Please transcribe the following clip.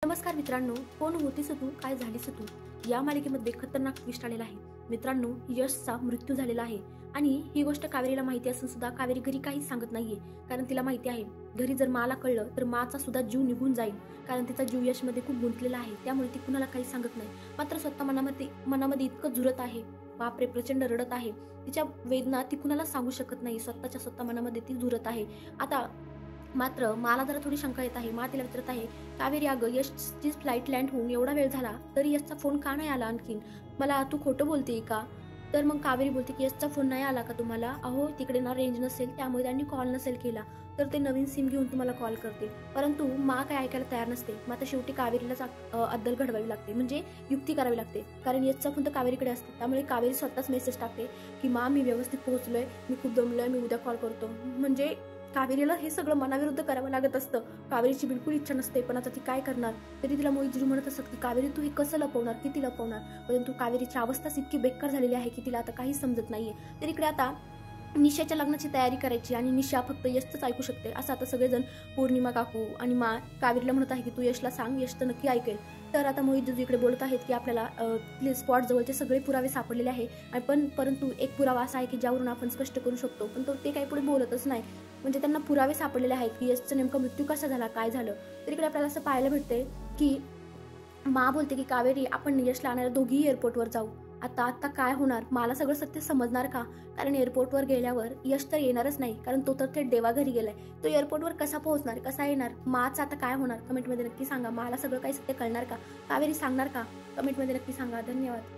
नमस्कार मित्रांनो, कोण होतीस तू, काय झालीस तू या मालिकेमध्ये खतरनाक ट्विस्ट आलेला आहे. मित्रांनो, यशचा मृत्यू झालेला आहे आणि ही गोष्ट कावेरीला माहिती असून सुद्धा कावेरी घरी काहीच सांगत नाहीये. कारण तिला माहिती आहे, घरी जर माला कळलं तर माचा सुद्धा जीव निघून जाईल. कारण तिचा जीव यशमध्ये खूप गुंतलेला आहे, त्यामुळे ती कुणाला काही सांगत नाही. मात्र स्वतः मनामध्ये इतकं जुरत आहे, बापरे, प्रचंड रडत आहे. तिच्या वेदना ती कुणाला सांगू शकत नाही, स्वतः मनामध्ये ती जुरत आहे. आता मात्र मला जरा थोडी शंका येत आहे. तिला विचारत आहे, कावेरी अगं, यशची फ्लाईट लँड होऊन एवढा वेळ झाला तरी यशचा फोन का नाही आला आणखीन? मला तू खोटं बोलतेय का? तर मग कावेरी बोलते की यशचा फोन नाही आला का तुम्हाला? अहो, तिकडे ना रेंज नसेल, त्यामुळे त्यांनी कॉल नसेल केला, तर ते नवीन सिम घेऊन तुम्हाला कॉल करते. परंतु काय ऐकायला तयार नसते. मात्र शेवटी कावेरीलाच अद्दल घडवावी लागते, म्हणजे युक्ती करावी लागते. कारण यशचा फोन तर कावेरीकडे असतो, त्यामुळे कावेरी स्वतःच मेसेज टाकते की मी व्यवस्थित पोहोचलोय, मी खूप दमलोय, मी उद्या कॉल करतो. म्हणजे कावेरीला हे सगळं मनाविरुद्ध करावं लागत असतं. कावेरीची बिलकुल इच्छा नसते, पण आता ती काय करणार? तरी तिला मोहितजी म्हणत असत की कावेरी, तू हे कसं लपवणार, किती लपवणार? परंतु कावेरीची अवस्थाच इतकी बेकार झालेली आहे की तिला आता काहीच समजत नाहीये. तर इकडे आता निशाच्या लग्नाची तयारी करायची आणि निशा फक्त यशच ऐकू शकते. असं आता सगळेजण, पौर्णिमा काकू आणि कावेरीला म्हणत आहे की तू यशला सांग, यश तर नक्की ऐकेल. तर आता मोहित इकडे बोलत आहेत की आपल्याला स्पॉट जवळचे सगळे पुरावे सापडलेले आहे, परंतु एक पुरावा असा आहे की ज्यावरून आपण स्पष्ट करू शकतो, पण ते काही पुढे बोलतच नाही. म्हणजे त्यांना पुरावे सापडलेले आहेत की यशचा नेमका मृत्यू कसा झाला, काय झालं. तर इकडे आपल्याला असं पाहायला भेटते की बोलते की कावेरी, आपण यशला आणायला दोघीही एअरपोर्टवर जाऊ. आता काय होणार? मला सगळं सत्य समजणार का? कारण एअरपोर्टवर गेल्यावर यश तर येणारच नाही, कारण तो तर थेट देवाघरी गेलाय. तो एअरपोर्टवर कसा पोहोचणार, कसा येणार? आता काय होणार? कमेंटमध्ये नक्की सांगा. मला सगळं काही सत्य कळणार का? कावेरी सांगणार का? कमेंटमध्ये नक्की सांगा. धन्यवाद.